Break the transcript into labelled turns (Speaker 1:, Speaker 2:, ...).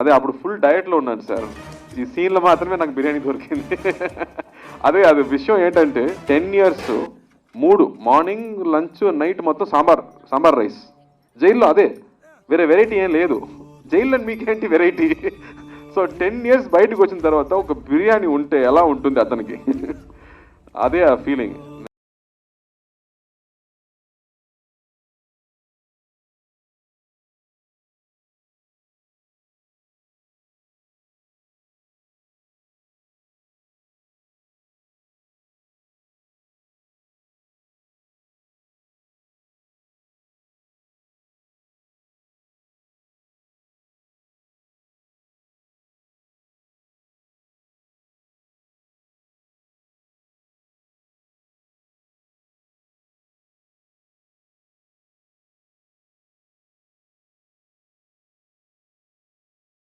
Speaker 1: అదే అప్పుడు ఫుల్ డయట్లో ఉన్నాను సార్. ఈ సీన్లో మాత్రమే నాకు బిర్యానీ దొరికింది. అదే అది విషయం ఏంటంటే 10 years 3 మార్నింగ్ లంచ్ నైట్ మొత్తం సాంబార్ రైస్. జైల్లో అదే వేరే వెరైటీ ఏం లేదు. జైల్లో మీకేంటి వెరైటీ? సో 10 years బయటకు వచ్చిన తర్వాత ఒక బిర్యానీ ఉంటే ఎలా ఉంటుంది అతనికి? అదే ఆ ఫీలింగ్.